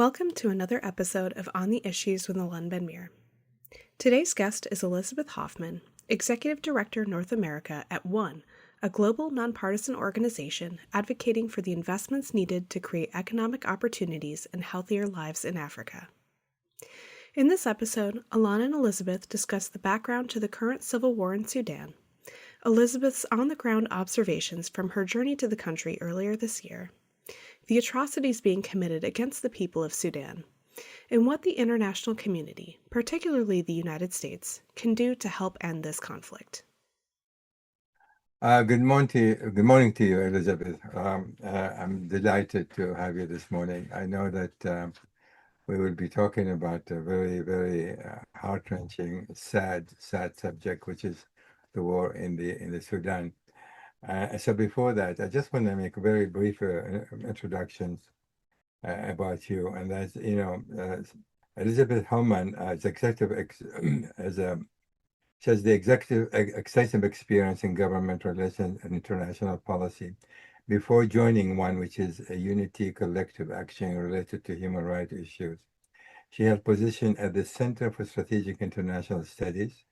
Welcome to another episode of On the Issues with Alon and Ben-Meir. Today's guest is Elizabeth Hoffman, Executive Director North America at ONE, a global nonpartisan organization advocating for the investments needed to create economic opportunities and healthier lives in Africa. In this episode, Alon and Elizabeth discuss the background to the current civil war in Sudan, Elizabeth's on-the-ground observations from her journey to the country earlier this year, the atrocities being committed against the people of Sudan, and what the international community, particularly the United States, can do to help end this conflict. Good morning to you, Elizabeth. I'm delighted to have you this morning. I know that we will be talking about a very, very heart-wrenching, sad subject, which is the war in the Sudan. So before that, I just want to make a very brief introductions about you, and that's Elizabeth Hoffman is she has the extensive experience in government relations and international policy before joining ONE, which is a unity collective action related to human rights issues. She held position at the Center for Strategic International Studies,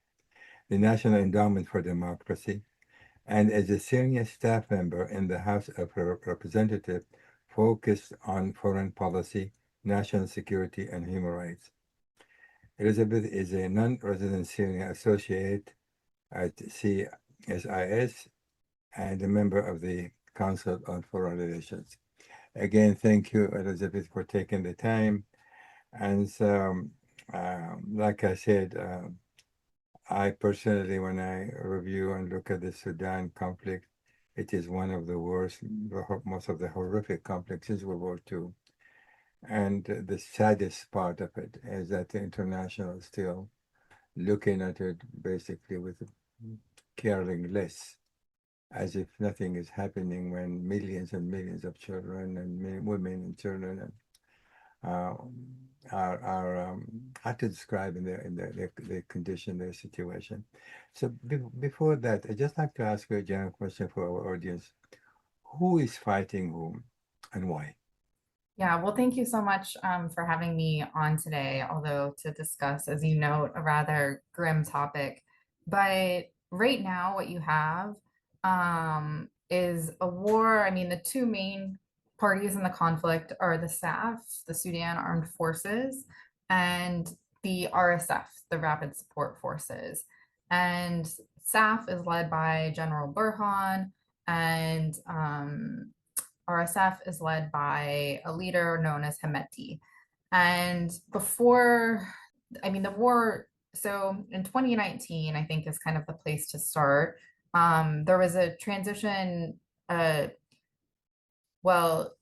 the National Endowment for Democracy, and as a senior staff member in the House of Representatives focused on foreign policy, national security, and human rights. Elizabeth is a non-resident senior associate at CSIS and a member of the Council on Foreign Relations. Again, thank you, Elizabeth, for taking the time. And so, like I said, I personally, when I review and look at the Sudan conflict, it is one of the worst, most of the horrific conflicts since World War II. And the saddest part of it is that the international is still looking at it basically with caring less, as if nothing is happening when millions and millions of children and women and children are hard to describe in their condition, their situation. So before that, I'd just like to ask you a general question for our audience. Who is fighting whom and why? Yeah, well, thank you so much for having me on today, although to discuss, as you note, a rather grim topic. But right now, what you have is a war. I mean, the two main parties in the conflict are the SAF, the Sudan Armed Forces, and the RSF, the Rapid Support Forces. And SAF is led by General Burhan, and RSF is led by a leader known as Hemeti. And before, I mean, the war, so in 2019, I think is kind of the place to start. There was a transition, well,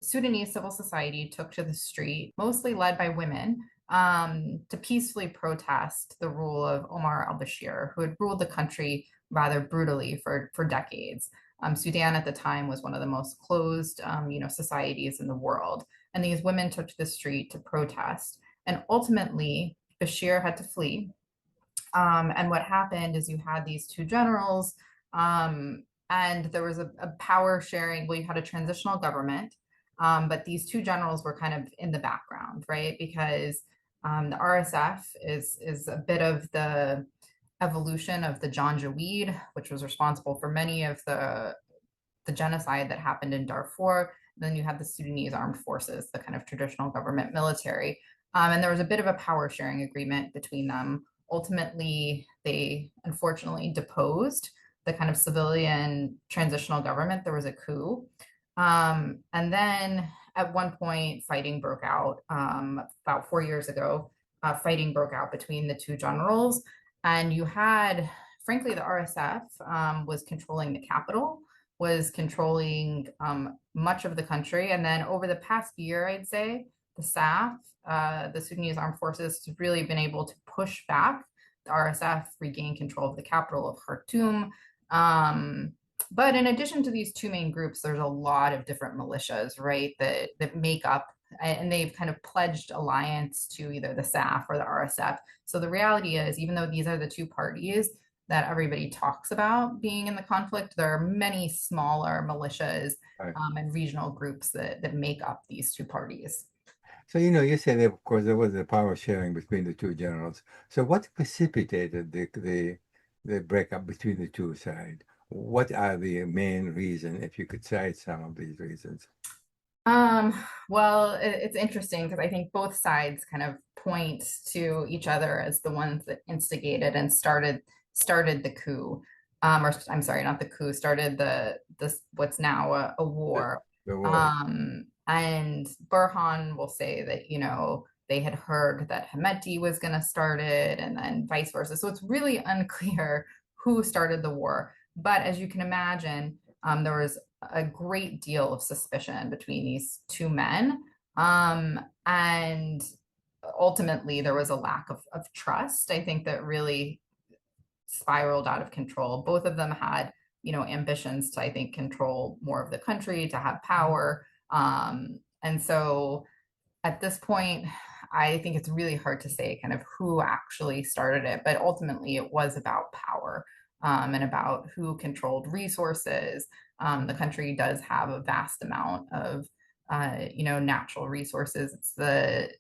Sudanese civil society took to the street, mostly led by women, to peacefully protest the rule of Omar al-Bashir, who had ruled the country rather brutally for decades. Sudan at the time was one of the most closed, societies in the world. And these women took to the street to protest. And ultimately, Bashir had to flee. And what happened is you had these two generals, and there was a power sharing. Well, you had a transitional government, but these two generals were kind of in the background, right? Because the RSF is a bit of the evolution of the Janjaweed, which was responsible for many of the genocide that happened in Darfur. Then you had the Sudanese Armed Forces, the kind of traditional government military. And there was a bit of a power sharing agreement between them. Ultimately, they unfortunately deposed the kind of civilian transitional government. There was a coup. And then at one point, fighting broke out about 4 years ago. Fighting broke out between the two generals. And you had, frankly, the RSF was controlling the capital, was controlling much of the country. And then over the past year, I'd say, the SAF, the Sudanese Armed Forces, has really been able to push back. The RSF regained control of the capital of Khartoum. But in addition to these two main groups, there's a lot of different militias, right, that make up, and they've kind of pledged alliance to either the SAF or the RSF. So the reality is, even though these are the two parties that everybody talks about being in the conflict, there are many smaller militias and regional groups that make up these two parties. So, you say that, of course, there was a power sharing between the two generals. So what precipitated the breakup between the two sides? What are the main reasons, if you could cite some of these reasons? Um, well, it's interesting because I think both sides kind of point to each other as the ones that instigated and started the coup. Or I'm sorry, not the coup, started this what's now a The, war. the war. And Burhan will say that, they had heard that Hemeti was going to start it and then vice versa. So it's really unclear who started the war. But as you can imagine, there was a great deal of suspicion between these two men. And ultimately, there was a lack of trust, I think, that really spiraled out of control. Both of them had, ambitions to, I think, control more of the country, to have power. And so at this point, I think it's really hard to say kind of who actually started it, but ultimately it was about power, and about who controlled resources. The country does have a vast amount of, natural resources. It's the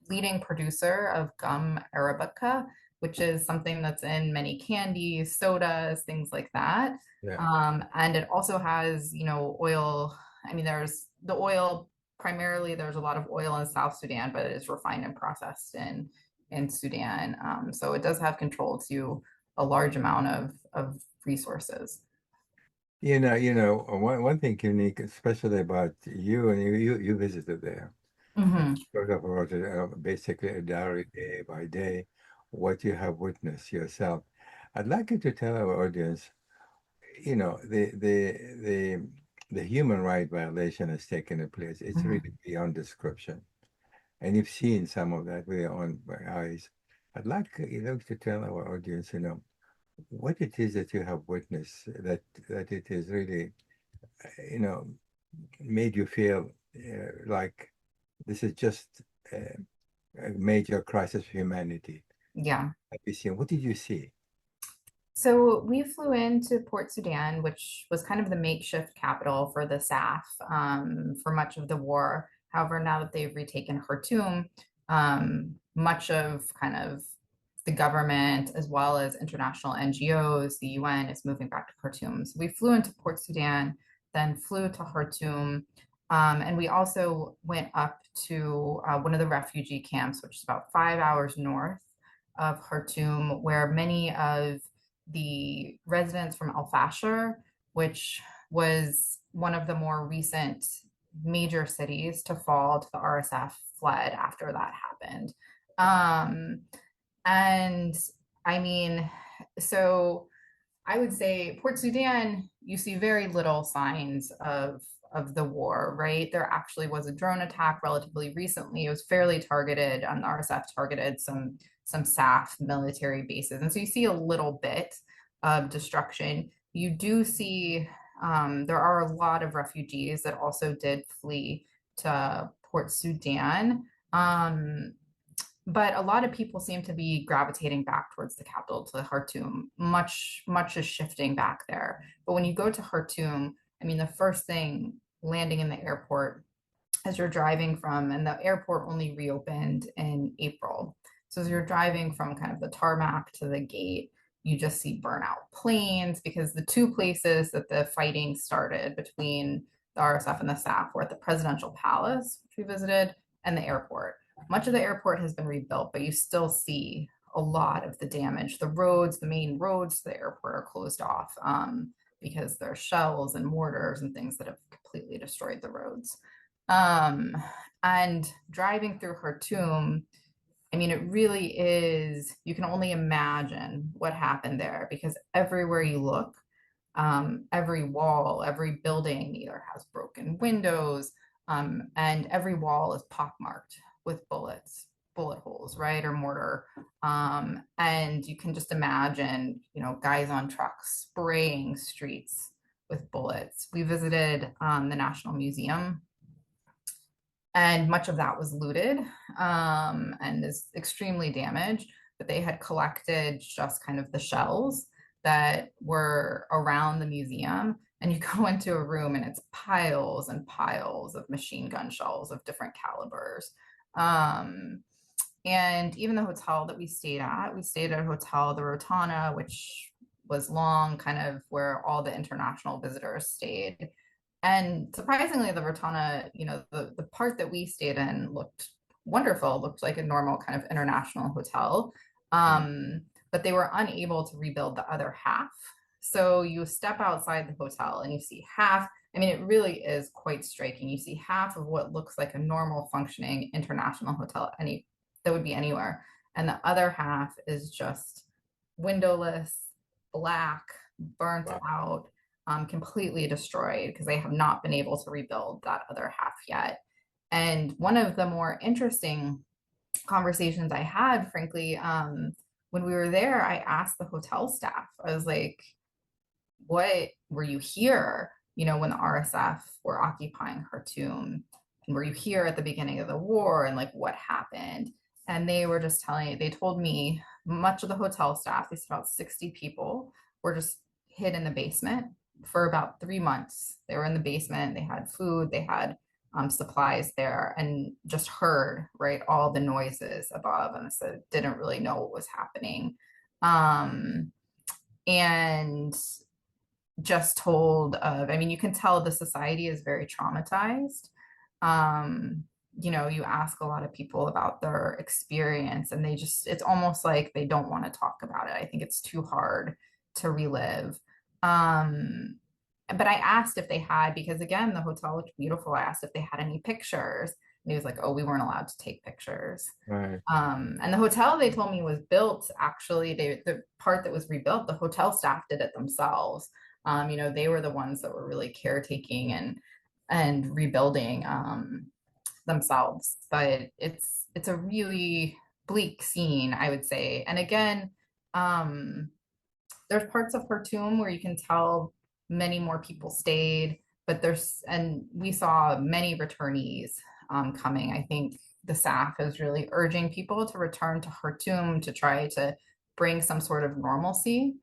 leading producer of gum arabica, which is something that's in many candies, sodas, things like that. Yeah. And it also has, oil. I mean, there's the oil primarily. There's a lot of oil in South Sudan, but it is refined and processed in Sudan. So it does have control to a large amount of resources. One thing unique, especially about you, and you visited there. Mm-hmm. Sort of wrote basically a diary day by day, what you have witnessed yourself. I'd like you to tell our audience, the human right violation has taken place. It's Mm-hmm. really beyond description, and you've seen some of that with your own eyes. I'd like to tell our audience, what it is that you have witnessed, that it is really, you know, made you feel like this is just a major crisis for humanity. Yeah. Have you seen? What did you see? So we flew into Port Sudan, which was kind of the makeshift capital for the SAF, for much of the war. However, now that they've retaken Khartoum, much of kind of the government, as well as international NGOs, the UN, is moving back to Khartoum. So we flew into Port Sudan, then flew to Khartoum, and we also went up to one of the refugee camps, which is about 5 hours north of Khartoum, where many of the residents from Al Fasher, which was one of the more recent major cities to fall to the RSF, fled after that happened. Um, and I mean, so I would say Port Sudan, you see very little signs of the war, right? There actually was a drone attack relatively recently. It was fairly targeted, and the RSF targeted some SAF military bases, and so you see a little bit of destruction. You do see there are a lot of refugees that also did flee to Port Sudan. But a lot of people seem to be gravitating back towards the capital, to Khartoum. Much is shifting back there. But when you go to Khartoum, I mean, the first thing landing in the airport as you're driving from, and the airport only reopened in April. So as you're driving from kind of the tarmac to the gate, you just see burnout planes, because the two places that the fighting started between the RSF and the SAF were at the presidential palace, which we visited, and the airport. Much of the airport has been rebuilt, but you still see a lot of the damage. The roads, the main roads to the airport, are closed off, because there's shells and mortars and things that have completely destroyed the roads. Um, and driving through Khartoum, I mean, it really is, you can only imagine what happened there, because everywhere you look, every wall, every building either has broken windows, and every wall is pockmarked with bullet holes, right, or mortar. And you can just imagine, guys on trucks spraying streets with bullets. We visited the National Museum, and much of that was looted, and is extremely damaged. But they had collected just kind of the shells that were around the museum, and you go into a room and it's piles and piles of machine gun shells of different calibers. And even the hotel that we stayed at a hotel, the Rotana, which was long, kind of where all the international visitors stayed. And surprisingly, the Rotana, the part that we stayed in looked wonderful, looked like a normal kind of international hotel. Right. But they were unable to rebuild the other half. So you step outside the hotel and you see half. I mean, it really is quite striking. You see half of what looks like a normal functioning international hotel that would be anywhere. And the other half is just windowless, black, burnt Wow. out, completely destroyed because they have not been able to rebuild that other half yet. And one of the more interesting conversations I had, frankly, when we were there, I asked the hotel staff, I was like, what were you here, when the RSF were occupying Khartoum? And were you here at the beginning of the war? And like, what happened? And they told me much of the hotel staff, they said about 60 people were just hid in the basement for about 3 months. They were in the basement, they had food, they had supplies there, and just heard, right, all the noises above, and so didn't really know what was happening. And just told of, I mean, you can tell the society is very traumatized. You ask a lot of people about their experience and it's almost like they don't want to talk about it. I think it's too hard to relive. But I asked if they had, because again, the hotel looked beautiful. I asked if they had any pictures. And he was like, oh, we weren't allowed to take pictures. Right. And the hotel, they told me, was built, actually, the part that was rebuilt, the hotel staff did it themselves. They were the ones that were really caretaking and rebuilding themselves. But it's a really bleak scene, I would say. And again, there's parts of Khartoum where you can tell many more people stayed, and we saw many returnees coming. I think the SAF is really urging people to return to Khartoum to try to bring some sort of normalcy.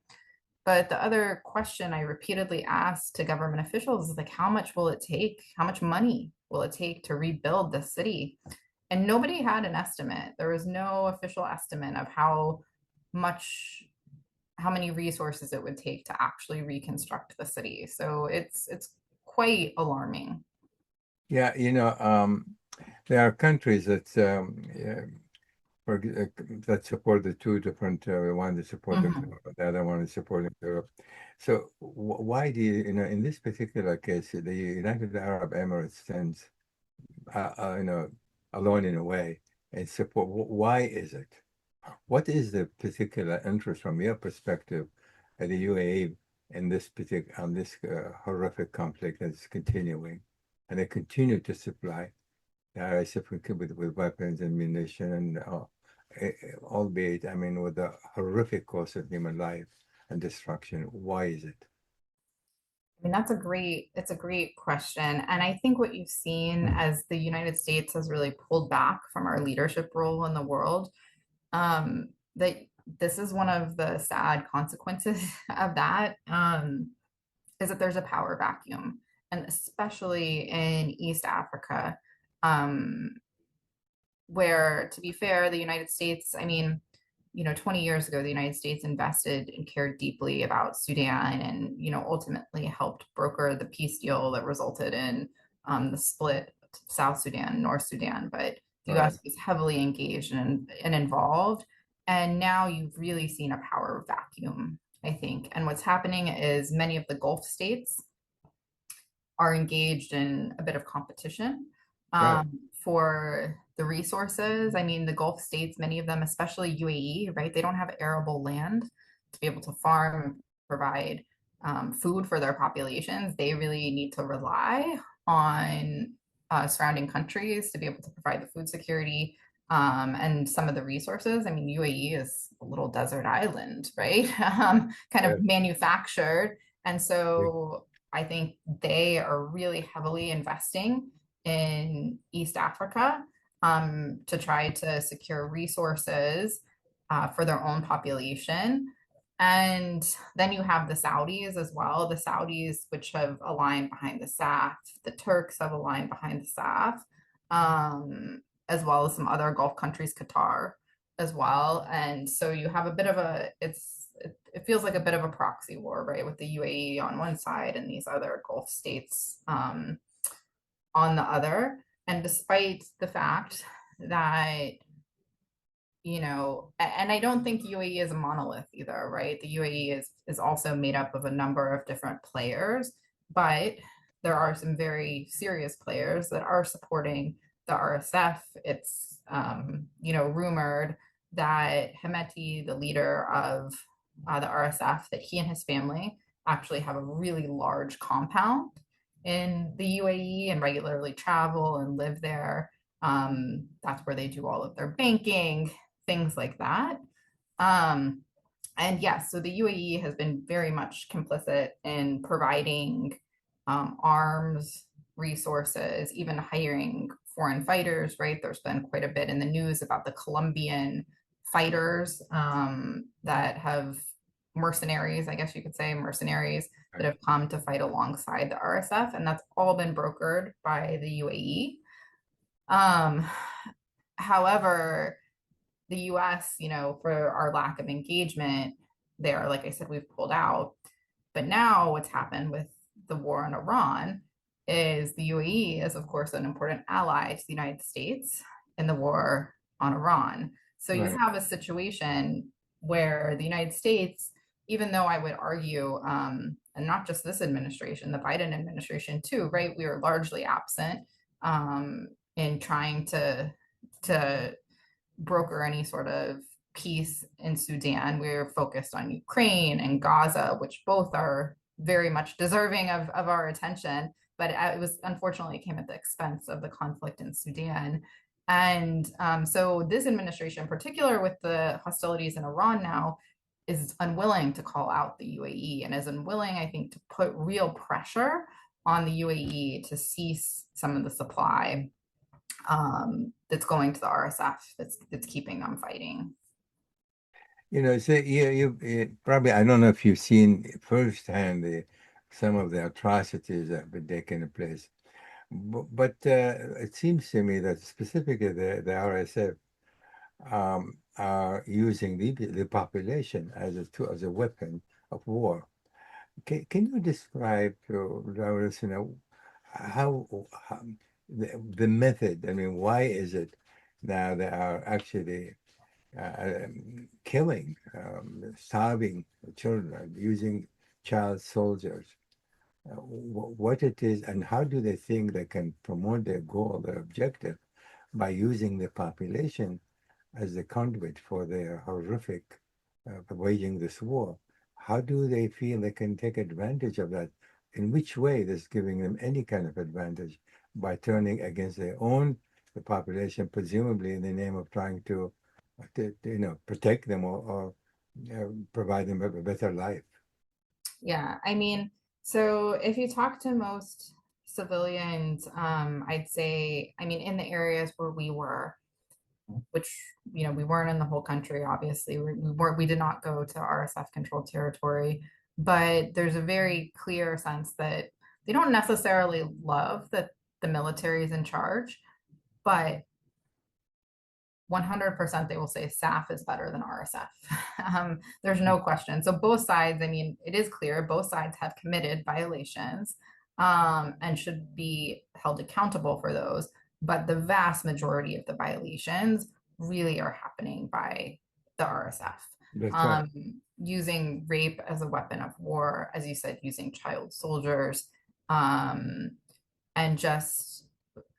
But the other question I repeatedly asked to government officials is like, how much will it take? How much money will it take to rebuild the city? And nobody had an estimate. There was no official estimate of how many resources it would take to actually reconstruct the city. So it's quite alarming. Yeah, there are countries that support the two different, one is supporting Mhm. the other one is supporting Europe. So why do in this particular case, the United Arab Emirates stands, alone in a way and support? Why is it? What is the particular interest from your perspective at the UAE in on this horrific conflict that's continuing, and they continue to supply the RSF with weapons and munition, and albeit, I mean, with the horrific cost of human life and destruction? Why is it? I mean, it's a great question. And I think what you've seen as the United States has really pulled back from our leadership role in the world, that this is one of the sad consequences of that, is that there's a power vacuum, and especially in East Africa, um, where, to be fair, the United States, I mean, 20 years ago, the United States invested and cared deeply about Sudan and, ultimately helped broker the peace deal that resulted in the split of South Sudan, North Sudan. But the Right. US was heavily engaged and involved. And now you've really seen a power vacuum, I think. And what's happening is many of the Gulf states are engaged in a bit of competition Right. for the resources. I mean, the Gulf states, many of them, especially UAE, right? They don't have arable land to be able to farm and provide food for their populations. They really need to rely on surrounding countries to be able to provide the food security and some of the resources. I mean, UAE is a little desert island, right? Kind Yeah. of manufactured. And so I think they are really heavily investing in East Africa to try to secure resources for their own population. And then you have the Saudis as well, the Saudis, which have aligned behind the SAF, the Turks have aligned behind the SAF, as well as some other Gulf countries, Qatar as well. And so you have a bit of it feels like a bit of a proxy war, right, with the UAE on one side and these other Gulf states on the other. And despite the fact that, and I don't think UAE is a monolith either, right? The UAE is also made up of a number of different players, but there are some very serious players that are supporting the RSF. It's rumored that Hemeti, the leader of the RSF, that he and his family actually have a really large compound in the UAE and regularly travel and live there. That's where they do all of their banking, things like that. And yes, so the UAE has been very much complicit in providing arms, resources, even hiring foreign fighters, right? There's been quite a bit in the news about the Colombian fighters that have mercenaries, I guess you could say, mercenaries that have come to fight alongside the RSF, and that's all been brokered by the UAE. However, the US, for our lack of engagement there, like I said, we've pulled out. But now what's happened with the war on Iran is the UAE is, of course, an important ally to the United States in the war on Iran. So you have a situation where the United States, even though I would argue, and not just this administration, the Biden administration too, right? We are largely absent in trying to broker any sort of peace in Sudan. We're focused on Ukraine and Gaza, which both are very much deserving of our attention, but it was unfortunately came at the expense of the conflict in Sudan. And so this administration, in particular with the hostilities in Iran now, is unwilling to call out the UAE and is unwilling, I think, to put real pressure on the UAE to cease some of the supply that's going to the RSF that's keeping them fighting. So you probably, I don't know if you've seen firsthand some of the atrocities that have been taking place, but it seems to me that specifically the RSF are using the population as a weapon of war. Can you describe to us, how the method? I mean, why is it now they are actually killing, starving children, using child soldiers? What it is, and how do they think they can promote their goal, their objective, by using the population as the conduit for their horrific waging this war? How do they feel they can take advantage of that? In which way is giving them any kind of advantage by turning against their own the population, presumably in the name of trying to protect them or provide them a better life? Yeah, I mean, so if you talk to most civilians, I'd say, I mean, in the areas where we were, which, we weren't in the whole country, obviously, we did not go to RSF controlled territory, but there's a very clear sense that they don't necessarily love that the military is in charge, but 100% they will say SAF is better than RSF. There's no question. So both sides, I mean, it is clear both sides have committed violations and should be held accountable for those. But the vast majority of the violations really are happening by the RSF. That's right. Using rape as a weapon of war, as you said, using child soldiers, and just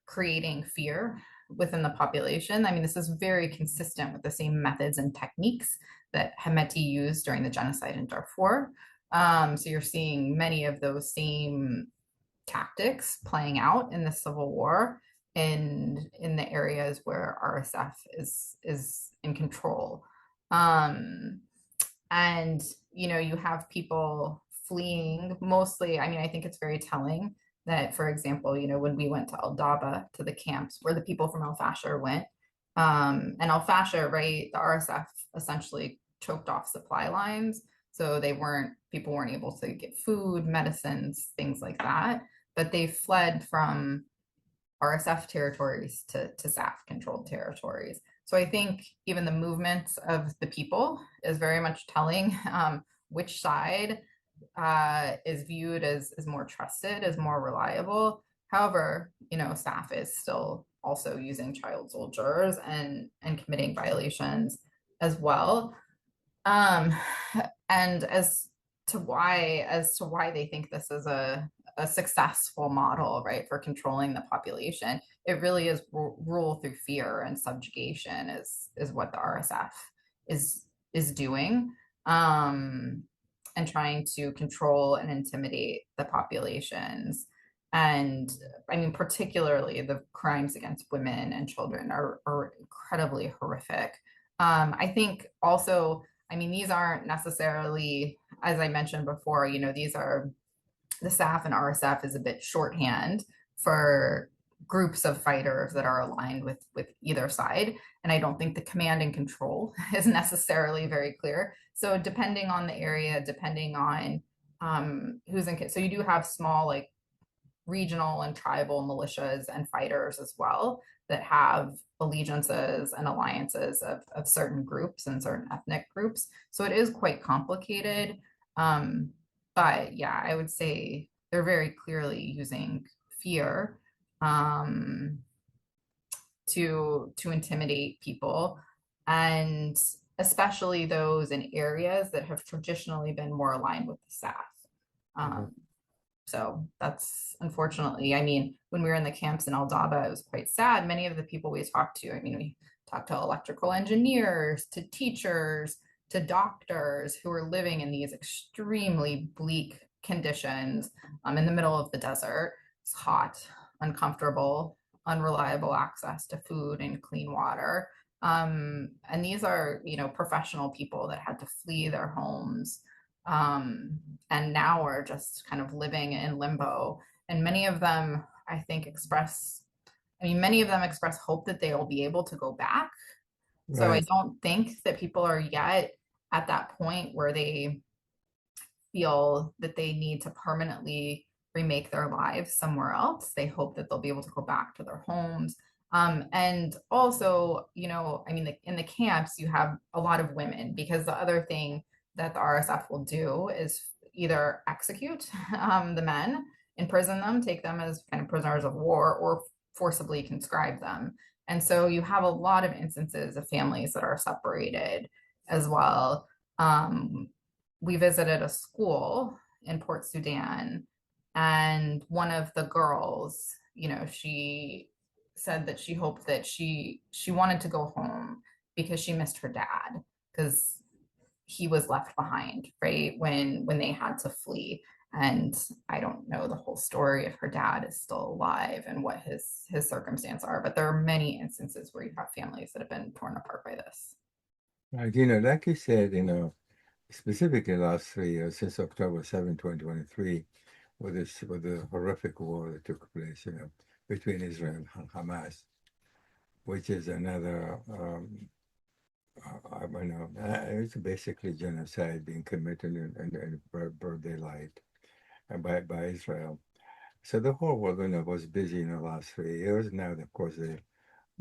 creating fear within the population. I mean, this is very consistent with the same methods and techniques that Hemeti used during the genocide in Darfur. So you're seeing many of those same tactics playing out in the civil war in the areas where RSF is in control. And you have people fleeing mostly. I mean, I think it's very telling that, for example, when we went to Aldaba, to the camps where the people from Al Fasher went, and Al Fasher, right, the RSF essentially choked off supply lines. So people weren't able to get food, medicines, things like that. But they fled from RSF territories to SAF controlled territories. So I think even the movements of the people is very much telling which side is viewed as more trusted, as more reliable. However, SAF is still also using child soldiers and committing violations as well. Um, and as to why they think this is a successful model, right, for controlling the population, it really is rule through fear and subjugation is what the RSF is doing, and trying to control and intimidate the populations. And I mean, particularly the crimes against women and children are incredibly horrific. I think also, I mean, these aren't necessarily, as I mentioned before, these are the SAF and RSF is a bit shorthand for groups of fighters that are aligned with either side. And I don't think the command and control is necessarily very clear. So depending on the area, depending on who's in, so you do have small like regional and tribal militias and fighters as well that have allegiances and alliances of certain groups and certain ethnic groups. So it is quite complicated. But yeah, I would say they're very clearly using fear to intimidate people, and especially those in areas that have traditionally been more aligned with the SAF. So that's unfortunately, I mean, when we were in the camps in Aldaba, it was quite sad. Many of the people we talked to, I mean, we talked to electrical engineers, to teachers, to doctors who were living in these extremely bleak conditions in the middle of the desert. It's hot, uncomfortable, unreliable access to food and clean water. And these are, professional people that had to flee their homes, and now are just kind of living in limbo. And many of them, I think, express hope that they will be able to go back. Right. So I don't think that people are yet at that point where they feel that they need to permanently remake their lives somewhere else. They hope that they'll be able to go back to their homes. And also, I mean, in the camps, you have a lot of women, because the other thing that the RSF will do is either execute the men, imprison them, take them as kind of prisoners of war, or forcibly conscribe them. And so you have a lot of instances of families that are separated as well. We visited a school in Port Sudan, and one of the girls, she said that she hoped that she wanted to go home because she missed her dad, because he was left behind, right, when they had to flee. And I don't know the whole story if her dad is still alive and what his circumstances are, but there are many instances where you have families that have been torn apart by this. Right, like you said, specifically the last 3 years, since October 7, 2023, with the horrific war that took place, between Israel and Hamas, which is another, I don't know, it's basically genocide being committed in broad daylight by Israel. So the whole world, was busy in the last 3 years. Now, of course,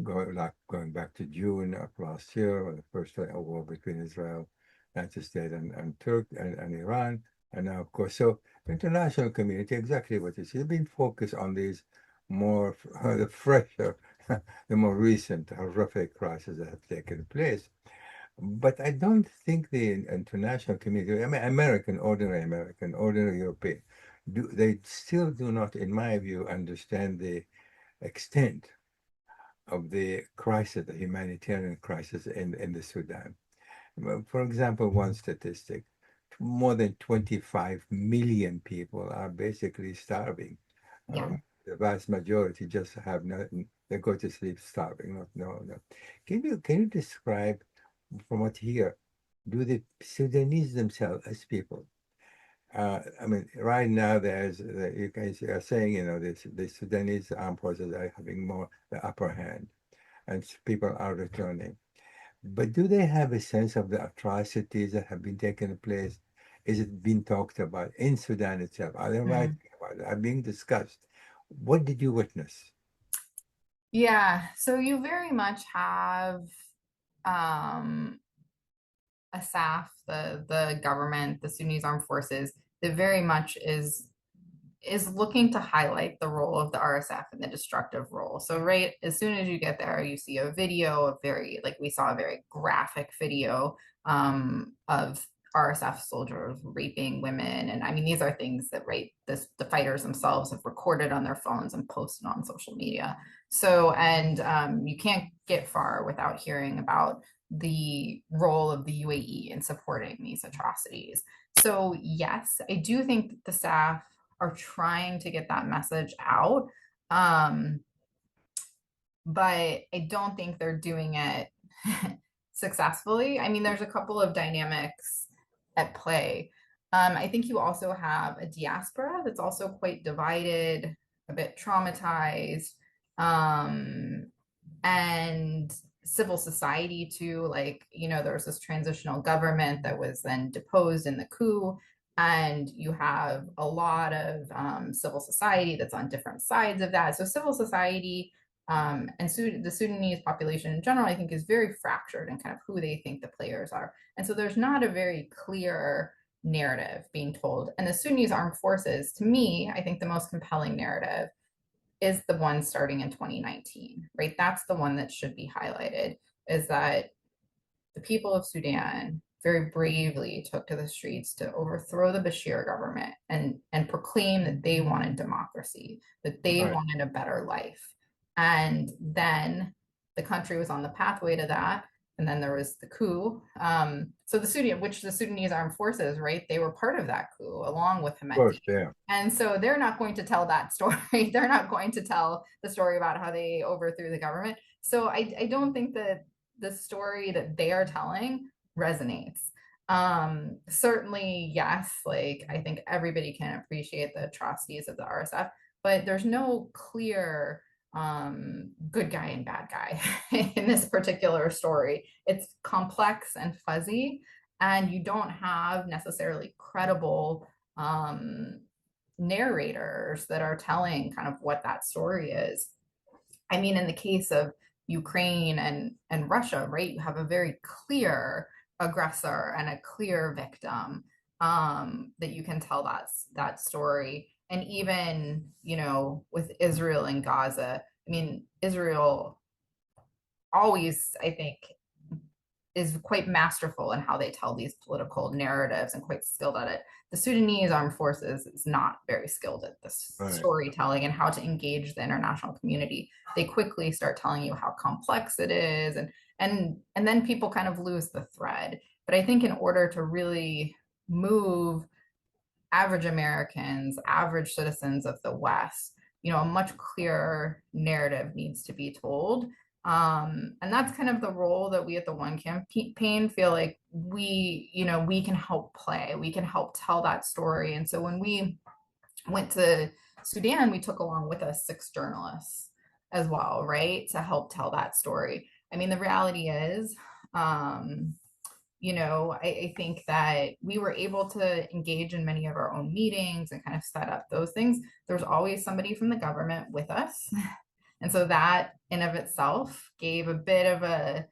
going back to June of last year, or the first war between Israel, United States, and Iran, and now, of course, so the international community, exactly what you see, has been focused on these more the fresher, the more recent horrific crises that have taken place. But I don't think the international community, I mean, ordinary American, ordinary European, they still do not, in my view, understand the extent of the crisis, the humanitarian crisis in the Sudan. For example, one statistic, more than 25 million people are basically starving. Yeah. The vast majority just have nothing. They go to sleep starving. No. Can you describe, from what you hear, do the Sudanese themselves as people? I mean, right now you guys are saying, the Sudanese armed forces are having more the upper hand, and people are returning. But do they have a sense of the atrocities that have been taking place Is it being talked about in Sudan itself? Are they Hmm. writing about it? Are being discussed? What did you witness? Yeah, so you very much have um, a SAF, the government, the Sudanese armed forces, that very much is looking to highlight the role of the RSF and the destructive role. So right as soon as you get there, you see a video of we saw a very graphic video of RSF soldiers raping women. And I mean, these are things that the fighters themselves have recorded on their phones and posted on social media. So, and you can't get far without hearing about the role of the UAE in supporting these atrocities. So yes, I do think that the staff are trying to get that message out. Um, but I don't think they're doing it successfully. I mean, there's a couple of dynamics at play. I think you also have a diaspora that's also quite divided, a bit traumatized, um, and civil society too. There was this transitional government that was then deposed in the coup, and you have a lot of civil society that's on different sides of that. So civil society and the Sudanese population in general, I think, is very fractured in kind of who they think the players are. And so there's not a very clear narrative being told. And the Sudanese armed forces, to me, I think the most compelling narrative is the one starting in 2019, right? That's the one that should be highlighted, is that the people of Sudan very bravely took to the streets to overthrow the Bashir government and proclaim that they wanted democracy, that they Right. wanted a better life. And then the country was on the pathway to that. And then there was the coup. So the Sudanese armed forces, right? They were part of that coup along with Of course, Hemedti. yeah. And so they're not going to tell that story. They're not going to tell the story about how they overthrew the government. So I don't think that the story that they are telling resonates. Certainly, yes, I think everybody can appreciate the atrocities of the RSF, but there's no clear good guy and bad guy in this particular story. It's complex and fuzzy, and you don't have necessarily credible narrators that are telling kind of what that story is. I mean, in the case of Ukraine and Russia, right, you have a very clear aggressor and a clear victim, that you can tell that story. And even, with Israel and Gaza, I mean, Israel always, I think, is quite masterful in how they tell these political narratives and quite skilled at it. The Sudanese armed forces is not very skilled at this Right. storytelling and how to engage the international community. They quickly start telling you how complex it is, and then people kind of lose the thread. But I think in order to really move average Americans, average citizens of the West, a much clearer narrative needs to be told. And that's kind of the role that we at the One Campaign feel like we can help play, we can help tell that story. And so when we went to Sudan, we took along with us 6 journalists as well, right, to help tell that story. I mean, the reality is, I think that we were able to engage in many of our own meetings and kind of set up those things. There's always somebody from the government with us. And so that in of itself gave a bit of a,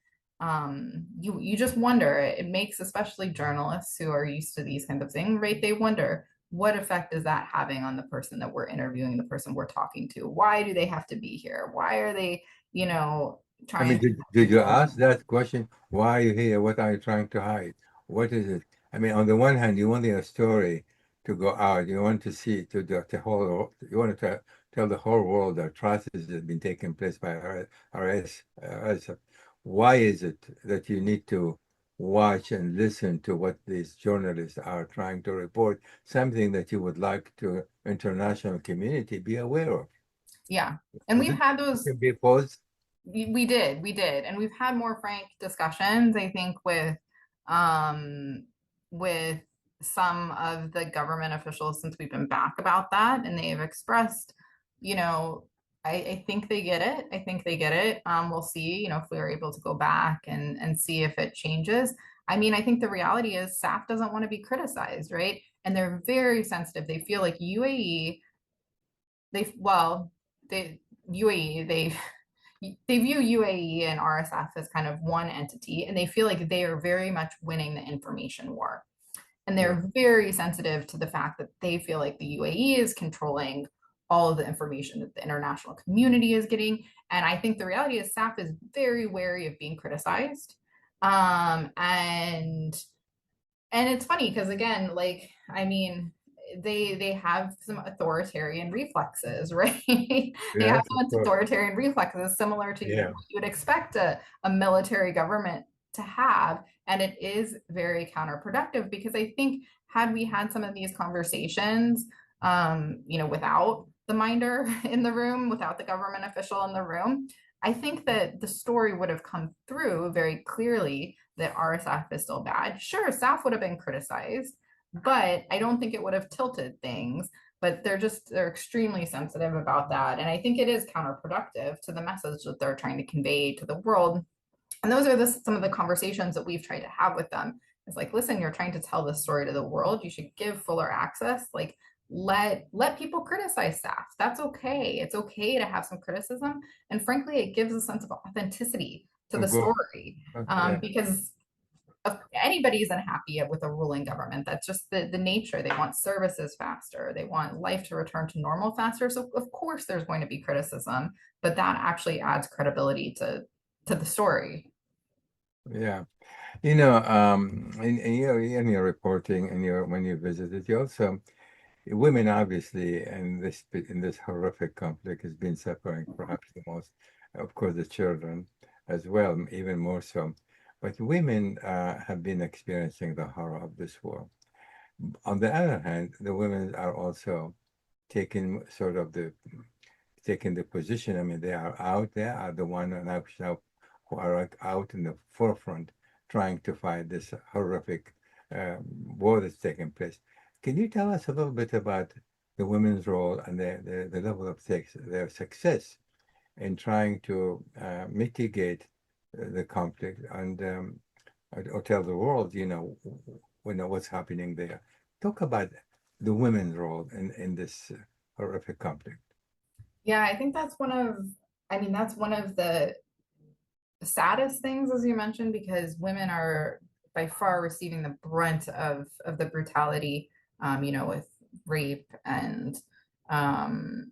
you just wonder, it makes especially journalists who are used to these kinds of things, right? They wonder, what effect is that having on the person that we're interviewing, the person we're talking to? Why do they have to be here? Why are they, I mean, trying did you ask that question? Why are you here? What are you trying to hide? What is it? I mean, on the one hand, you want a story to go out. You want to see to the whole. You want to tell the whole world the atrocities that have been taking place by RS. Why is it that you need to watch and listen to what these journalists are trying to report? Something that you would like to international community be aware of. Yeah. And Is we've it had those, can be posed? we did. And we've had more frank discussions, I think, um with some of the government officials since we've been back about that. And they have expressed, you know, I think they get it. I think they get it. We'll see, if we are able to go back and see if it changes. I mean, I think the reality is SAF doesn't want to be criticized, right? And they're very sensitive. They feel like UAE, they well, they UAE, they view UAE and RSF as kind of one entity, and they feel like they are very much winning the information war. And Yeah. they're very sensitive to the fact that they feel like the UAE is controlling all of the information that the international community is getting. And I think the reality is SAF is very wary of being criticized. And it's funny because again, like, I mean, they have some authoritarian reflexes, right? They have Yes, of some course. authoritarian reflexes similar to Yeah. what you would expect a military government to have. And it is very counterproductive because I think had we had some of these conversations, without the minder in the room, without the government official in the room, I think that the story would have come through very clearly that RSF is still bad. Sure, SAF would have been criticized, but I don't think it would have tilted things. But they're extremely sensitive about that. And I think it is counterproductive to the message that they're trying to convey to the world. And those are some of the conversations that we've tried to have with them. It's like, listen, you're trying to tell this story to the world. You should give fuller access. Like, let people criticize SAF. That's okay. It's okay to have some criticism. And frankly, it gives a sense of authenticity to the Of course. story, Yeah. because anybody's unhappy with a ruling government. That's just the nature. They want services faster. They want life to return to normal faster. So of course there's going to be criticism, but that actually adds credibility to the story. Yeah. In your reporting and when you visited, you also women obviously in this horrific conflict has been suffering perhaps the most. Of course, the children as well, even more so. But women have been experiencing the horror of this war. On the other hand, the women are also taking the position. I mean, they are out there, are the one now who are out in the forefront trying to fight this horrific war that's taking place. Can you tell us a little bit about the women's role and the level of their success in trying to mitigate the conflict and or tell the world, what's happening there? Talk about the women's role in this horrific conflict. Yeah, I think that's one of the saddest things, as you mentioned, because women are by far receiving the brunt of the brutality, with rape um,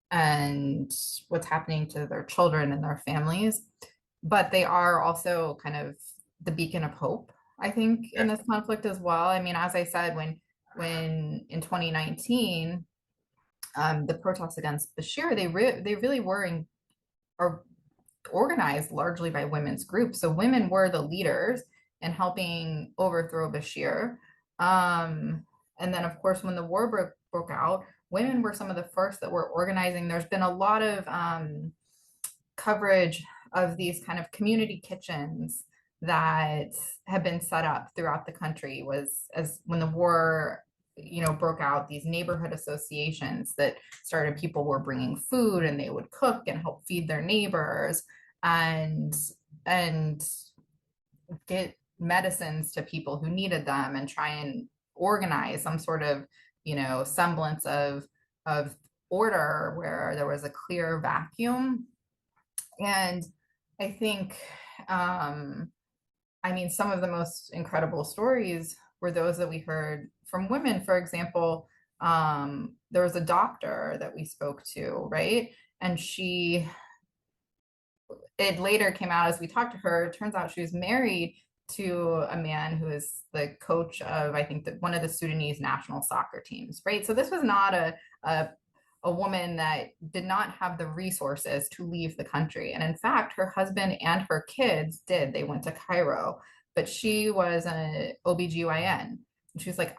and what's happening to their children and their families. But they are also kind of the beacon of hope, I think, in this conflict as well. I mean, as I said, when in 2019, the protests against Bashir, they really are organized largely by women's groups. So women were the leaders in helping overthrow Bashir. And then, of course, when the war broke out, women were some of the first that were organizing. There's been a lot of coverage of these kind of community kitchens that have been set up throughout the country. Was as when the war broke out, these neighborhood associations that started, people were bringing food and they would cook and help feed their neighbors and and get medicines to people who needed them and try and organize some sort of semblance of order where there was a clear vacuum. And I think I mean, some of the most incredible stories were those that we heard from women. For example, there was a doctor that we spoke to, right? And it later came out as we talked to her, it turns out she was married to a man who is the coach of, I think, one of the Sudanese national soccer teams, right? So this was not a woman that did not have the resources to leave the country. And in fact, her husband and her kids did. They went to Cairo, but she was an OBGYN. And she was like,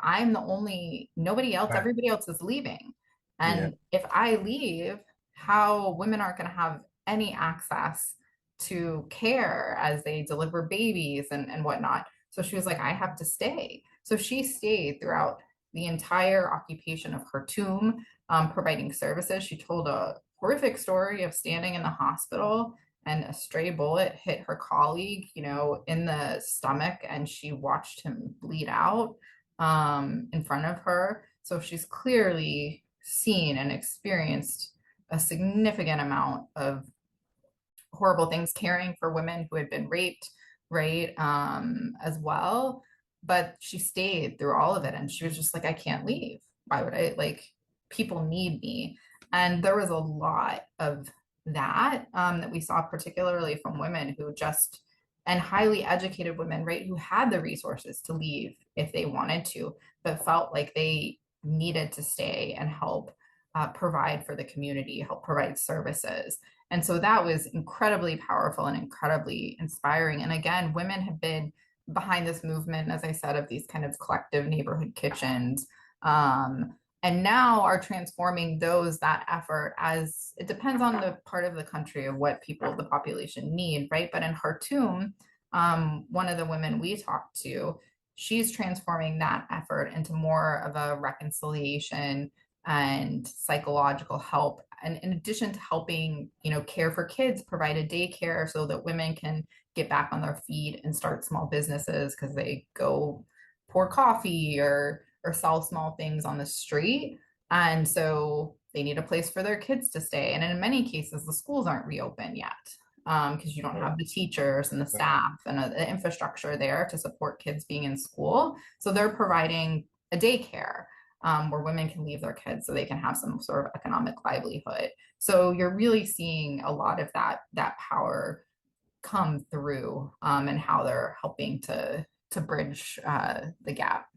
nobody else, Right. everybody else is leaving. Yeah. And if I leave, how women aren't going to have any access to care as they deliver babies and whatnot. So she was like, I have to stay. So she stayed throughout the entire occupation of Khartoum, providing services. She told a horrific story of standing in the hospital and a stray bullet hit her colleague, in the stomach, and she watched him bleed out in front of her. So she's clearly seen and experienced a significant amount of horrible things, caring for women who had been raped, right, as well. But she stayed through all of it, and she was just like, I can't leave. Why would I? Like, people need me. And there was a lot of that we saw, particularly from women who just, and highly educated women, right, who had the resources to leave if they wanted to, but felt like they needed to stay and help provide for the community, help provide services. And so that was incredibly powerful and incredibly inspiring. And again, women have been behind this movement, as I said, of these kind of collective neighborhood kitchens. And now are transforming that effort, as it depends on the part of the country of what people, the population need, right? But in Khartoum, one of the women we talked to, she's transforming that effort into more of a reconciliation and psychological help. And in addition to helping, care for kids, provide a daycare so that women can get back on their feet and start small businesses because they go pour coffee or sell small things on the street. And so they need a place for their kids to stay. And in many cases, the schools aren't reopened yet because you don't have the teachers and the staff and the infrastructure there to support kids being in school. So they're providing a daycare where women can leave their kids so they can have some sort of economic livelihood. So you're really seeing a lot of that power come through and how they're helping to bridge the gap.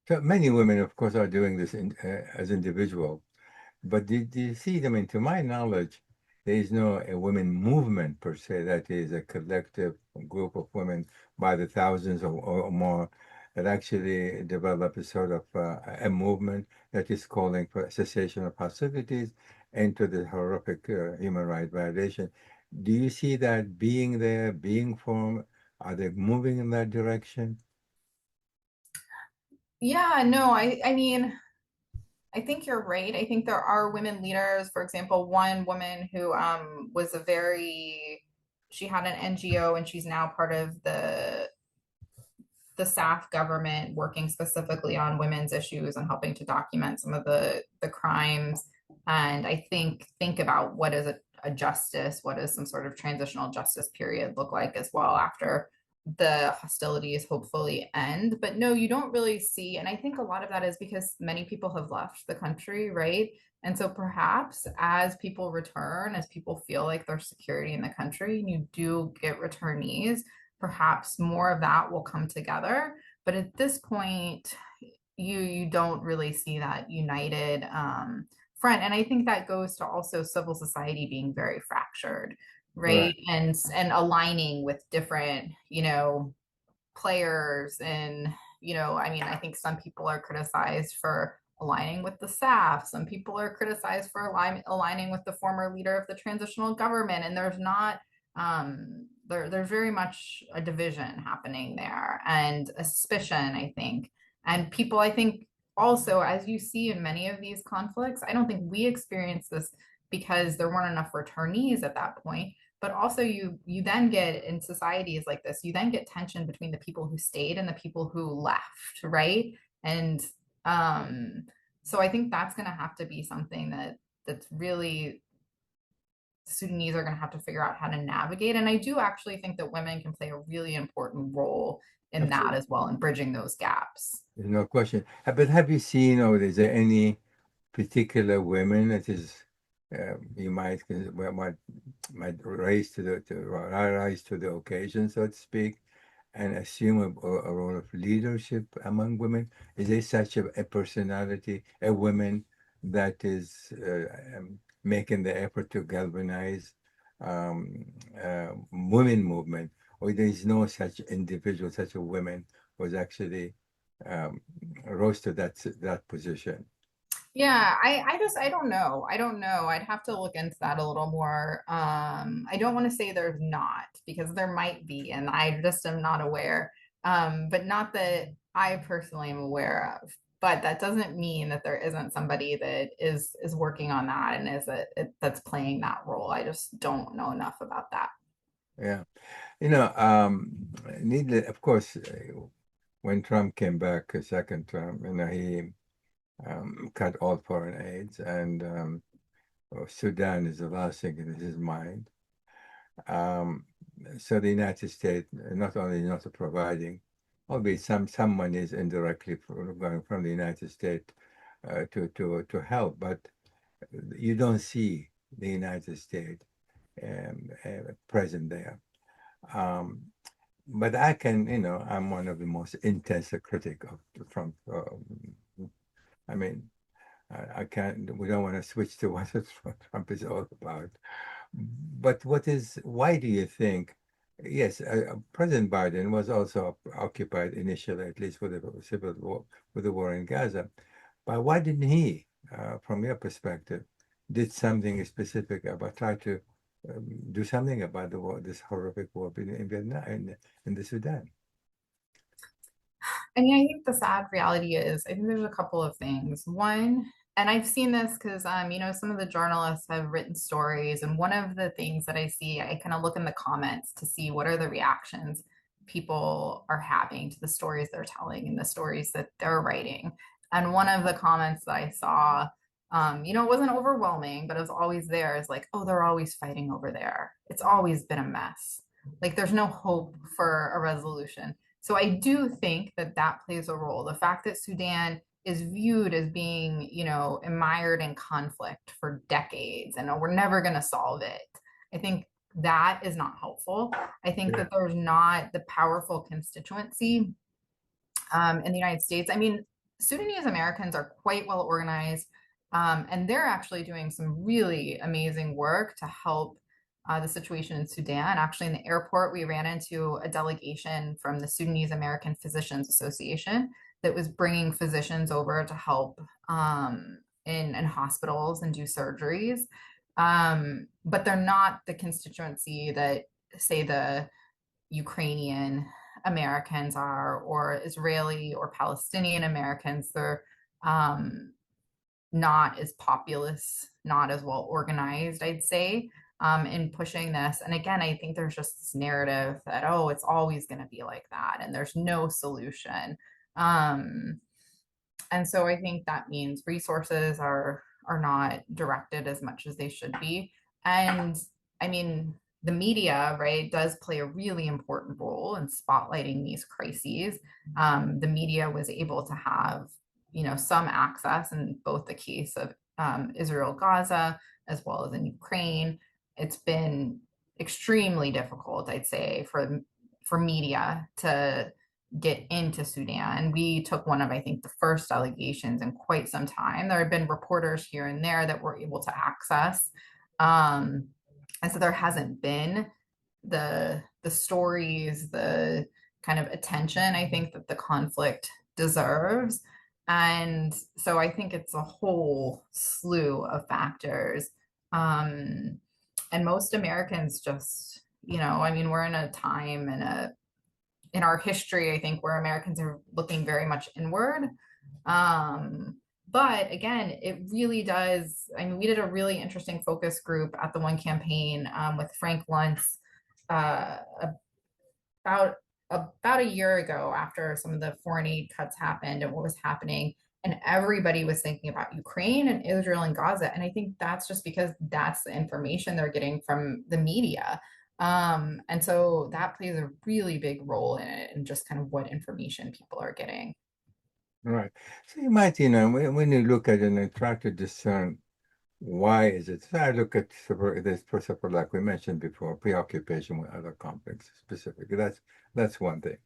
So many women, of course, are doing this as individual. But do you see them? To my knowledge, there is no a women movement per se. That is a collective group of women by the thousands or more that actually develop a sort of a movement that is calling for cessation of hostilities and to the horrific human rights violation. Do you see that being there, being formed? Are they moving in that direction? Yeah, no, I mean, I think you're right. I think there are women leaders. For example, one woman who was she had an NGO and she's now part of the SAF government working specifically on women's issues and helping to document some of the crimes. And I think about what is a justice, what does some sort of transitional justice period look like as well after the hostilities hopefully end. But no, you don't really see, and I think a lot of that is because many people have left the country, right? And so perhaps as people return, as people feel like there's security in the country, and you do get returnees, perhaps more of that will come together. But at this point, you don't really see that united front. And I think that goes to also civil society being very fractured, right? And aligning with different, players. And, I mean, I think some people are criticized for aligning with the SAF. Some people are criticized for aligning with the former leader of the transitional government. And there's not, there's very much a division happening there and a suspicion, I think. And people, I think, also, as you see in many of these conflicts, I don't think we experienced this because there weren't enough returnees at that point. But also you then get in societies like this, you then get tension between the people who stayed and the people who left, right? And so I think that's going to have to be something that's really Sudanese are going to have to figure out how to navigate. And I do actually think that women can play a really important role in that as well, in bridging those gaps. There's no question. But have you seen, or is there any particular women that is you might rise to the occasion, so to speak, and assume a role of leadership among women? Is there such a personality, a woman that is making the effort to galvanize women movement, or there is no such individual, such a woman who is actually rose to that position? Yeah, I don't know. I don't know. I'd have to look into that a little more. I don't want to say there's not, because there might be, and I just am not aware. But not that I personally am aware of. But that doesn't mean that there isn't somebody that is working on that and that's playing that role. I just don't know enough about that. Yeah. Needless, of course, when Trump came back a second term, he cut all foreign aids, and Sudan is the last thing in his mind. So the United States not only not providing, albeit some money is indirectly going from the United States to help, but you don't see the United States present there. But I can, I'm one of the most intense critic of Trump. I mean, I can't. We don't want to switch to what Trump is all about. But why do you think? Yes, President Biden was also occupied initially, at least with the civil war, with the war in Gaza. But why didn't he, from your perspective, did something specific about try to do something about the war, this horrific war in Vietnam, in the Sudan? I mean, I think the sad reality is, I think there's a couple of things. One, and I've seen this because, some of the journalists have written stories, and one of the things that I see, I kind of look in the comments to see what are the reactions people are having to the stories they're telling and the stories that they're writing. And one of the comments that I saw, it wasn't overwhelming, but it was always there is like, oh, they're always fighting over there. It's always been a mess. Like, there's no hope for a resolution. So I do think that that plays a role. The fact that Sudan is viewed as being, mired in conflict for decades and we're never going to solve it. I think that is not helpful. I think that there's not the powerful constituency in the United States. I mean, Sudanese Americans are quite well organized, and they're actually doing some really amazing work to help the situation in Sudan. Actually, in the airport, we ran into a delegation from the Sudanese American Physicians Association that was bringing physicians over to help in hospitals and do surgeries. But they're not the constituency that, say, the Ukrainian Americans are, or Israeli or Palestinian Americans. They're not as populous, not as well organized, I'd say, in pushing this. And again, I think there's just this narrative that, oh, it's always going to be like that and there's no solution. And so I think that means resources are not directed as much as they should be. And I mean, the media, right, does play a really important role in spotlighting these crises. The media was able to have, some access in both the case of Israel, Gaza, as well as in Ukraine. It's been extremely difficult, I'd say, for media to get into Sudan. We took one of, I think, the first delegations in quite some time. There have been reporters here and there that were able to access. And so there hasn't been the stories, the kind of attention I think that the conflict deserves. And so I think it's a whole slew of factors. And most Americans just, we're in a time in our history, I think, where Americans are looking very much inward. But again, it really does. I mean, we did a really interesting focus group at the One Campaign with Frank Luntz about a year ago after some of the foreign aid cuts happened and what was happening. And everybody was thinking about Ukraine and Israel and Gaza. And I think that's just because that's the information they're getting from the media. And so that plays a really big role in it and just kind of what information people are getting. Right. So you might, when you look at it and try to discern why is it? So I look at this principle, like we mentioned before, preoccupation with other conflicts specifically. That's one thing.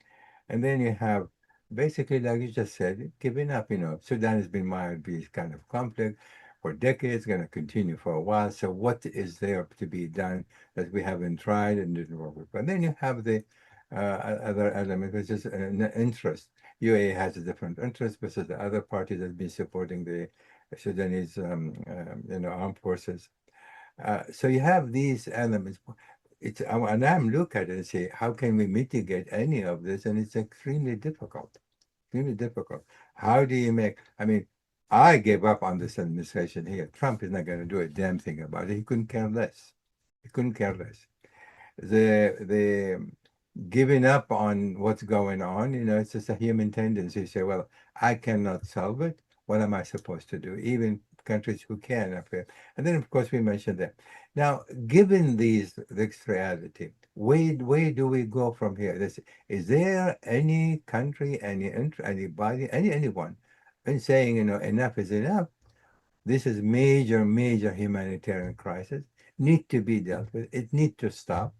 And then you have basically, like you just said, giving up. Sudan has been mired by this kind of conflict for decades, going to continue for a while. So what is there to be done that we haven't tried and didn't work with? And then you have the other element, which is an interest. UAE has a different interest versus the other party that's been supporting the Sudanese, armed forces. So you have these elements. And I'm look at it and say, how can we mitigate any of this? And it's extremely difficult. Extremely difficult. How do you make? I mean, I gave up on this administration here. Trump is not going to do a damn thing about it. He couldn't care less. He couldn't care less. the giving up on what's going on. It's just a human tendency to say, well, I cannot solve it. What am I supposed to do? Even countries who can. And then, of course, we mentioned that. Now, given this reality, where do we go from here? Is there any country, anybody, anyone, in saying, enough is enough? This is major, major humanitarian crisis, need to be dealt with. It need to stop.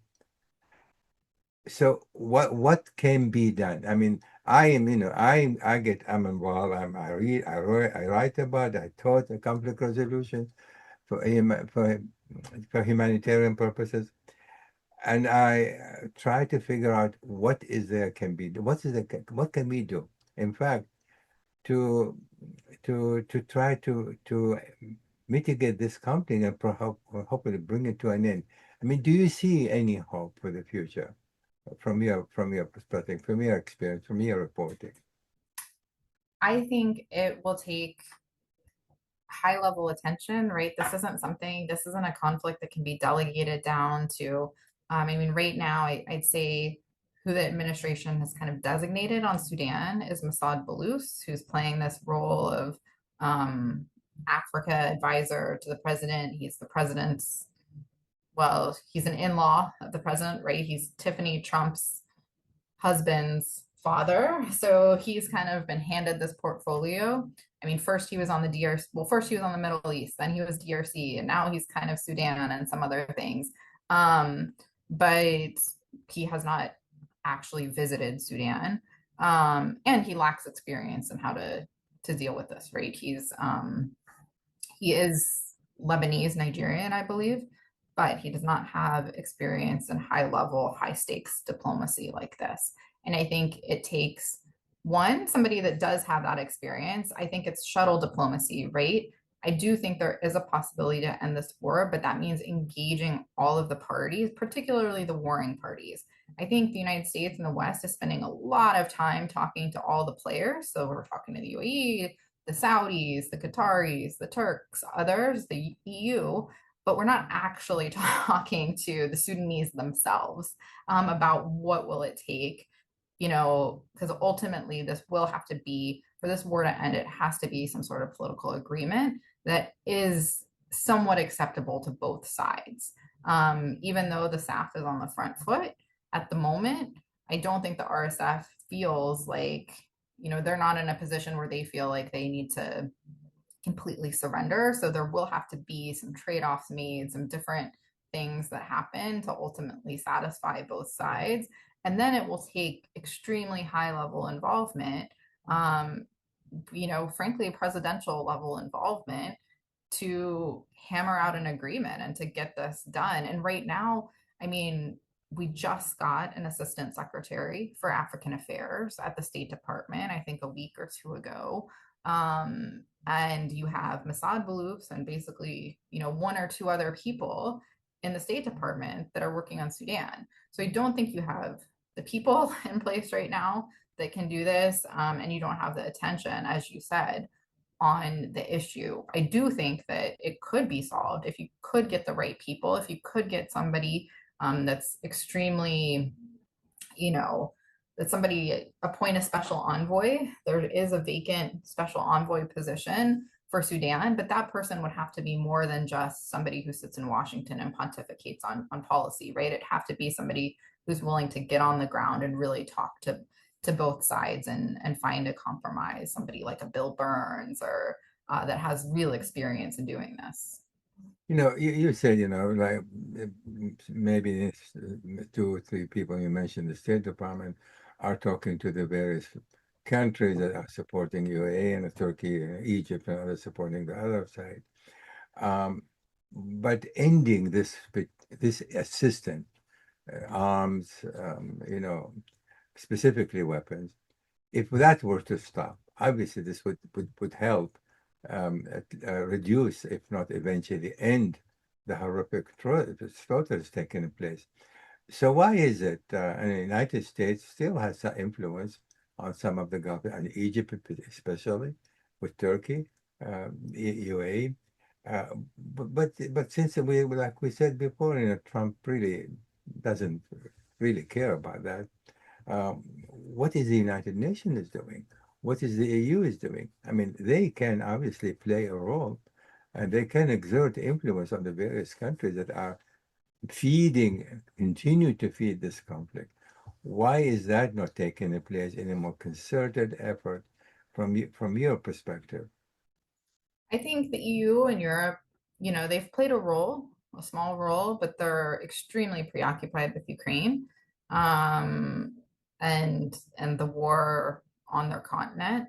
So what can be done? I mean, I am, I'm involved. I read, I write about, I taught a conflict resolution for for humanitarian purposes, and I try to figure out what can be, what can we do? In fact, to try to mitigate this conflict and hopefully bring it to an end. I mean, do you see any hope for the future from your perspective, from your experience, from your reporting? I think it will take high level attention, right? This isn't a conflict that can be delegated down to, I mean, right now, I'd say who the administration has kind of designated on Sudan is Mossad Balouse, who's playing this role of Africa advisor to the president. He's the president's, well, he's an in-law of the president, right? He's Tiffany Trump's husband's father. So he's kind of been handed this portfolio. I mean, first he was on the DRC, well, first he was on the Middle East, then he was DRC, and now he's kind of Sudan and some other things. But he has not actually visited Sudan. And he lacks experience in how to deal with this, right? He is Lebanese Nigerian, I believe, but he does not have experience in high level, high stakes diplomacy like this. And I think it takes somebody that does have that experience. I think it's shuttle diplomacy, right? I do think there is a possibility to end this war, but that means engaging all of the parties, particularly the warring parties. I think the United States and the West is spending a lot of time talking to all the players. So we're talking to the UAE, the Saudis, the Qataris, the Turks, others, the EU, but we're not actually talking to the Sudanese themselves about what will it take, because ultimately this will have to be, for this war to end, it has to be some sort of political agreement that is somewhat acceptable to both sides. Even though the SAF is on the front foot at the moment, I don't think the RSF feels like, they're not in a position where they feel like they need to completely surrender. So there will have to be some trade-offs made, some different things that happen to ultimately satisfy both sides. And then it will take extremely high level involvement, frankly, presidential level involvement to hammer out an agreement and to get this done. And right now, I mean, we just got an assistant secretary for African affairs at the State Department, I think a week or two ago. And you have Mossad Balouse and basically, one or two other people in the State Department that are working on Sudan. So I don't think you have the people in place right now that can do this, and you don't have the attention, as you said, on the issue. I do think that it could be solved if you could get the right people, if you could get somebody that's extremely, that somebody appoint a special envoy. There is a vacant special envoy position for Sudan, but that person would have to be more than just somebody who sits in Washington and pontificates on policy, right? It'd have to be somebody who's willing to get on the ground and really talk to both sides and find a compromise, somebody like a Bill Burns or that has real experience in doing this. You said, like maybe 2 or 3 people you mentioned, the State Department are talking to the various countries that are supporting UAE and Turkey and Egypt and others supporting the other side. But ending this assistance, arms, specifically weapons, if that were to stop, obviously this would help reduce, if not eventually end, the horrific slaughters taking place. So why is it and the United States still has some influence on some of the Gulf, and Egypt especially, with Turkey, UAE, but since like we said before, Trump really doesn't really care about that. What is the United Nations is doing? What is the EU is doing? I mean, they can obviously play a role, and they can exert influence on the various countries that are continue to feed this conflict. Why is that not taking place in a more concerted effort from your perspective? I think the EU and Europe, they've played a role, a small role, but they're extremely preoccupied with Ukraine, um, and the war on their continent,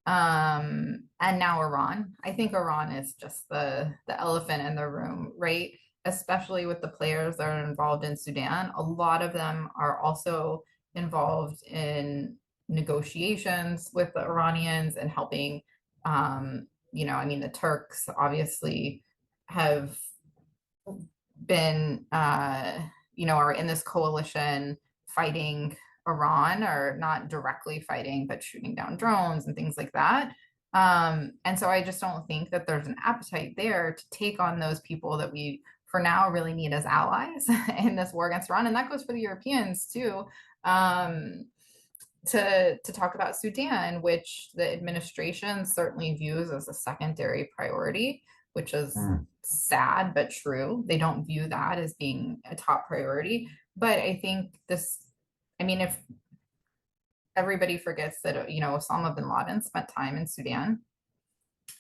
and now Iran. I think Iran is just the elephant in the room, right? Especially with the players that are involved in Sudan. A lot of them are also involved in negotiations with the Iranians and helping I mean, the Turks obviously have been, are in this coalition fighting Iran, or not directly fighting, but shooting down drones and things like that. And so I just don't think that there's an appetite there to take on those people that we, for now, really need as allies in this war against Iran. And that goes for the Europeans too. Um, to talk about Sudan, which the administration certainly views as a secondary priority, which is sad but true. They don't view that as being a top priority. But I think I mean, if everybody forgets that, Osama bin Laden spent time in Sudan.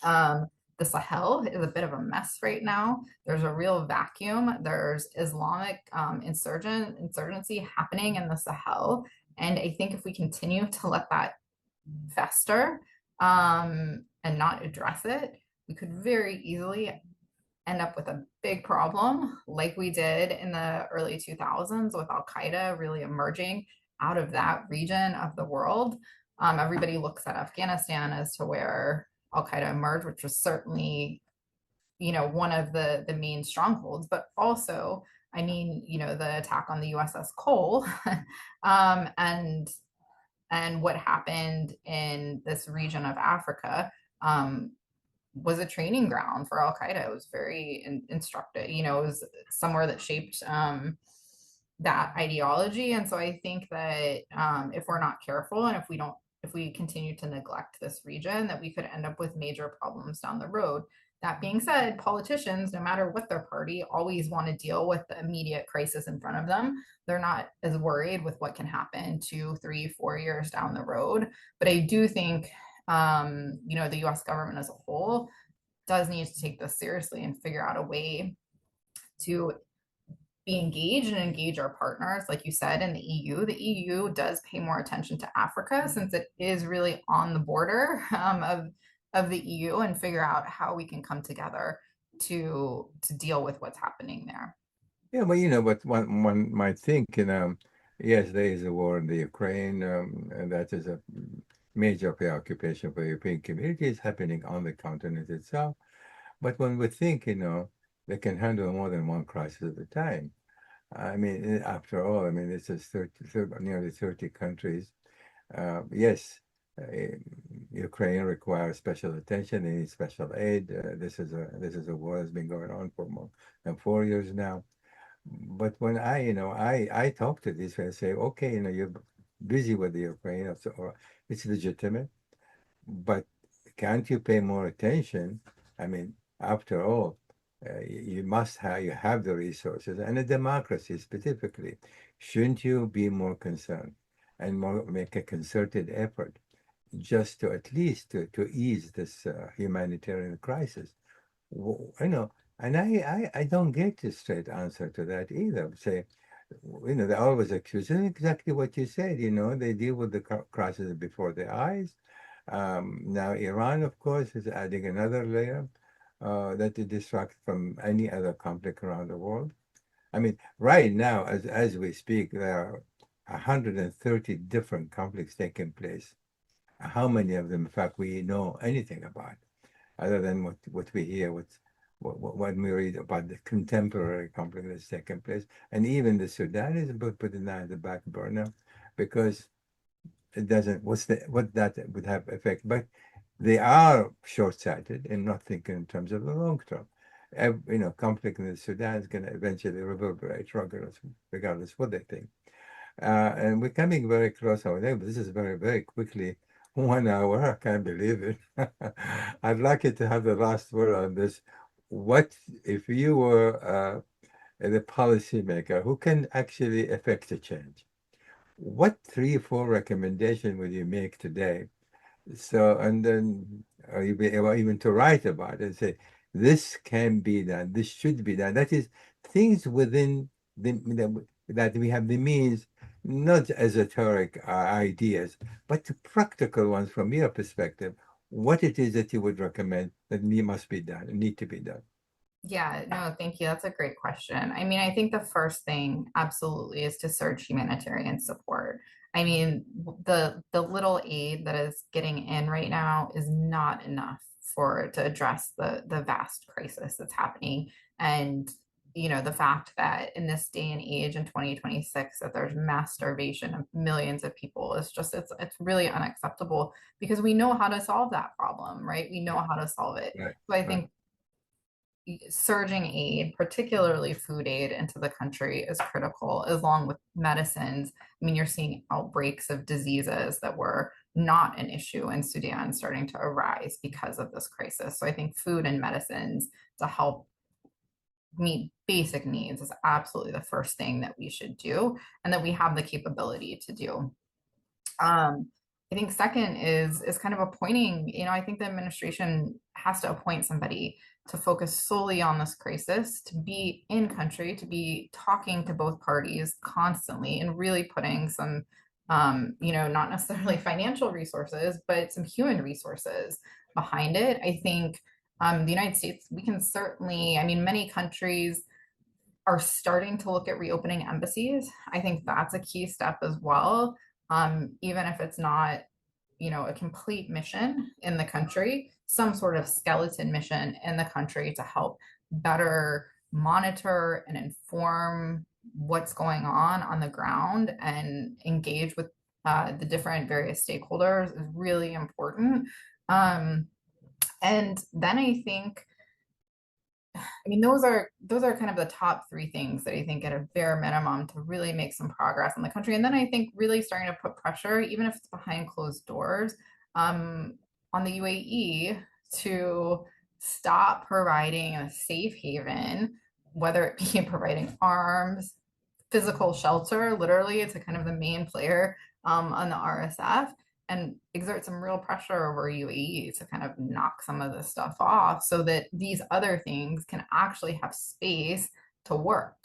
The Sahel is a bit of a mess right now. There's a real vacuum. There's Islamic insurgency happening in the Sahel. And I think if we continue to let that fester, and not address it, we could very easily end up with a big problem like we did in the early 2000s with Al Qaeda really emerging out of that region of the world. Everybody looks at Afghanistan as to where Al Qaeda emerged, which was certainly, one of the main strongholds, but also, I mean, the attack on the USS Cole, and what happened in this region of Africa, was a training ground for Al Qaeda. It was very instructive. It was somewhere that shaped that ideology. And so I think that if we're not careful, and if we continue to neglect this region, that we could end up with major problems down the road. That being said, politicians, no matter what their party, always want to deal with the immediate crisis in front of them. They're not as worried with what can happen 2, 3, 4 years down the road. But I do think, the US government as a whole does need to take this seriously and figure out a way to be engaged and engage our partners. Like you said, in the EU does pay more attention to Africa, since it is really on the border of the EU, and figure out how we can come together to deal with what's happening there. Yeah, well, but one might think, yes, there is a war in the Ukraine, and that is a major preoccupation for the European community. It's happening on the continent itself. But when we think, they can handle more than one crisis at a time. I mean, after all, I mean, it's just nearly 30 countries. Yes, Ukraine requires special attention. They need special aid. This is a war that's been going on for more than 4 years now. But when I talk to these, I say, okay, you're busy with the Ukraine, or it's legitimate, but can't you pay more attention? I mean, after all, you have the resources, and a democracy specifically. Shouldn't you be more concerned and make a concerted effort just to at least to ease this humanitarian crisis? And I don't get a straight answer to that either. Say, they always accuse, and exactly what you said, they deal with the crisis before their eyes. Now, Iran, of course, is adding another layer that is distract from any other conflict around the world. I mean, right now, as we speak, there are 130 different conflicts taking place. How many of them, in fact, we know anything about, other than what we hear, what we read about the contemporary conflict that's taking place? And even the Sudan is put in the back burner, because it doesn't, what that would have effect. But they are short-sighted and not thinking in terms of the long term. conflict in Sudan is going to eventually reverberate, regardless what they think. And we're coming very close. However, this is very, very quickly 1 hour. I can't believe it. I'd like you to have the last word on this. What if you were the policymaker who can actually affect a change? What 3 or 4 recommendations would you make today? So, and then you'll be able even to write about it and say, this can be done, this should be done. That is, things within that we have the means, not esoteric ideas, but practical ones from your perspective, what it is that you would recommend that must be done, need to be done. Yeah, no, thank you. That's a great question. I mean, I think the first thing absolutely is to surge humanitarian support. I mean, the little aid that is getting in right now is not enough to address the vast crisis that's happening. And the fact that in this day and age in 2026 that there's mass starvation of millions of people is just it's really unacceptable, because we know how to solve that problem, right? We know how to solve it. Right. So I think surging aid, particularly food aid into the country, is critical, along with medicines. I mean, you're seeing outbreaks of diseases that were not an issue in Sudan starting to arise because of this crisis. So I think food and medicines to help meet basic needs is absolutely the first thing that we should do, and that we have the capability to do. I think second is kind of appointing, I think the administration has to appoint somebody to focus solely on this crisis, to be in country, to be talking to both parties constantly, and really putting some, not necessarily financial resources, but some human resources behind it. I think the United States, we can certainly, I mean, many countries are starting to look at reopening embassies. I think that's a key step as well. Even if it's not, a complete mission in the country, some sort of skeleton mission in the country to help better monitor and inform what's going on the ground and engage with the different various stakeholders is really important. And then I think, I mean, those are kind of the top 3 things that I think at a bare minimum to really make some progress in the country. And then I think really starting to put pressure, even if it's behind closed doors, on the UAE to stop providing a safe haven, whether it be providing arms, physical shelter, literally to kind of the main player on the RSF, and exert some real pressure over UAE to kind of knock some of this stuff off so that these other things can actually have space to work.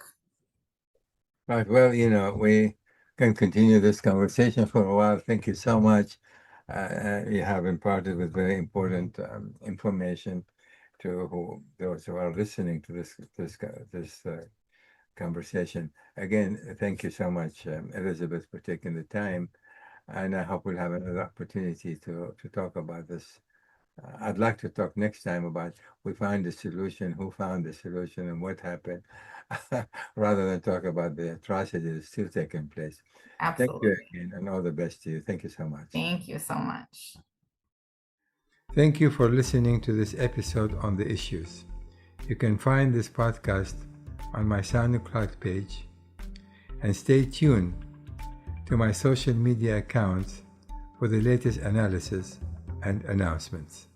Right. Well, we can continue this conversation for a while. Thank you so much. You have imparted with very important information to those who are listening to this conversation. Again, thank you so much, Elizabeth, for taking the time. And I hope we'll have another opportunity to talk about this. I'd like to talk next time about we found the solution, who found the solution, and what happened, rather than talk about the atrocities still taking place. Absolutely. Thank you again, and all the best to you. Thank you so much. Thank you so much. Thank you for listening to this episode on the issues. You can find this podcast on my SoundCloud page, and stay tuned to my social media accounts for the latest analysis and announcements.